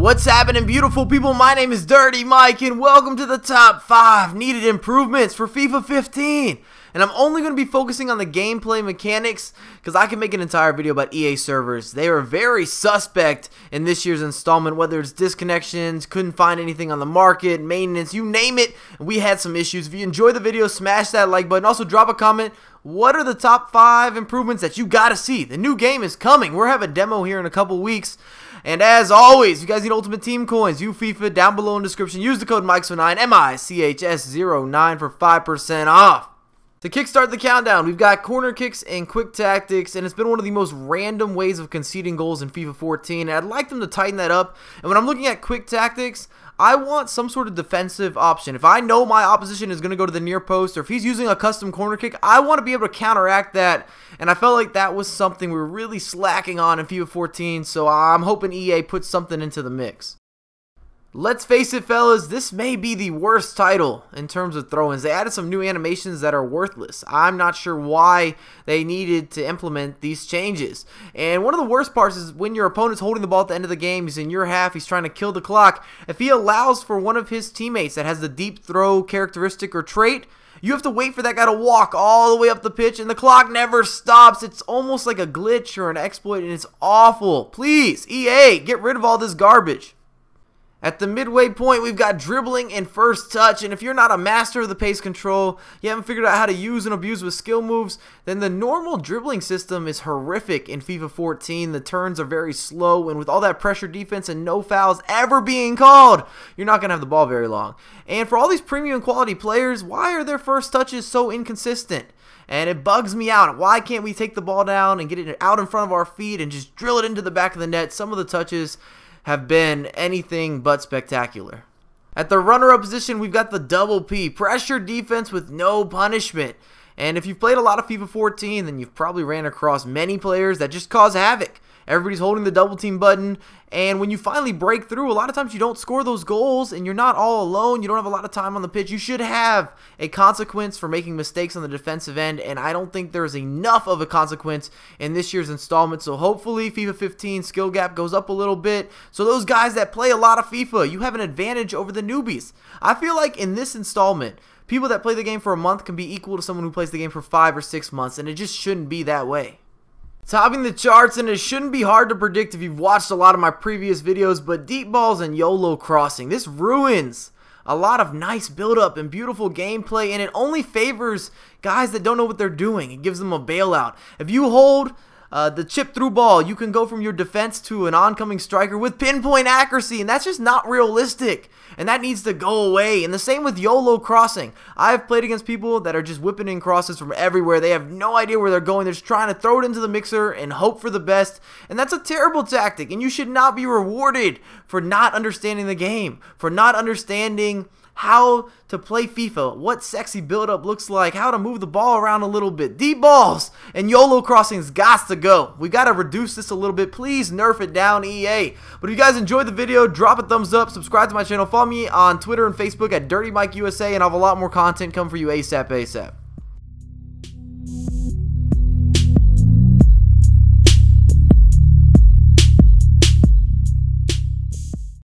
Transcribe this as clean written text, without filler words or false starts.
What's happening, beautiful people? My name is Dirty Mike and welcome to the top 5 needed improvements for FIFA 15. And I'm only going to be focusing on the gameplay mechanics because I can make an entire video about EA servers. They are very suspect in this year's installment, whether it's disconnections, couldn't find anything on the market, maintenance, you name it. We had some issues. If you enjoyed the video, smash that like button. Also drop a comment. What are the top 5 improvements that you gotta see? The new game is coming. We'll have a demo here in a couple weeks. And as always, if you guys need Ultimate Team coins, you FIFA, down below in the description. Use the code MICHS09, MICHS09 for 5% off. To kickstart the countdown, we've got corner kicks and quick tactics, and it's been one of the most random ways of conceding goals in FIFA 14, and I'd like them to tighten that up. And when I'm looking at quick tactics, I want some sort of defensive option. If I know my opposition is going to go to the near post, or if he's using a custom corner kick, I want to be able to counteract that, and I felt like that was something we were really slacking on in FIFA 14, so I'm hoping EA puts something into the mix. Let's face it, fellas, this may be the worst title in terms of throw-ins. They added some new animations that are worthless. I'm not sure why they needed to implement these changes. And one of the worst parts is when your opponent's holding the ball at the end of the game, he's in your half, he's trying to kill the clock. If he allows for one of his teammates that has the deep throw characteristic or trait, you have to wait for that guy to walk all the way up the pitch, and the clock never stops. It's almost like a glitch or an exploit, and it's awful. Please, EA, get rid of all this garbage. At the midway point, we've got dribbling and first touch, and if you're not a master of the pace control, you haven't figured out how to use and abuse with skill moves, then the normal dribbling system is horrific in FIFA 14. The turns are very slow, and with all that pressure defense and no fouls ever being called, you're not going to have the ball very long. And for all these premium quality players, why are their first touches so inconsistent? And it bugs me out. Why can't we take the ball down and get it out in front of our feet and just drill it into the back of the net? Some of the touches have been anything but spectacular. At the runner-up position, we've got the double P, pressure defense with no punishment. And if you've played a lot of FIFA 14, then you've probably ran across many players that just cause havoc. Everybody's holding the double team button, and when you finally break through, a lot of times you don't score those goals, and you're not all alone. You don't have a lot of time on the pitch. You should have a consequence for making mistakes on the defensive end, and I don't think there's enough of a consequence in this year's installment. So hopefully FIFA 15 skill gap goes up a little bit. So those guys that play a lot of FIFA, you have an advantage over the newbies. I feel like in this installment, people that play the game for a month can be equal to someone who plays the game for 5 or 6 months, and it just shouldn't be that way. Topping the charts, and it shouldn't be hard to predict if you've watched a lot of my previous videos, but deep balls and Yolo crossing. This ruins a lot of nice build-up and beautiful gameplay, and it only favors guys that don't know what they're doing. It gives them a bailout. If you hold the chip through ball, you can go from your defense to an oncoming striker with pinpoint accuracy, and that's just not realistic, and that needs to go away. And the same with Yolo crossing. I've played against people that are just whipping in crosses from everywhere. They have no idea where they're going. They're just trying to throw it into the mixer and hope for the best, and that's a terrible tactic, and you should not be rewarded for not understanding the game, for not understanding how to play FIFA, what sexy build-up looks like, how to move the ball around a little bit. Deep balls and Yolo crossings got to go. We got to reduce this a little bit. Please nerf it down, EA. But if you guys enjoyed the video, drop a thumbs up, subscribe to my channel, follow me on Twitter and Facebook at Dirty Mike USA, and I have a lot more content coming for you ASAP.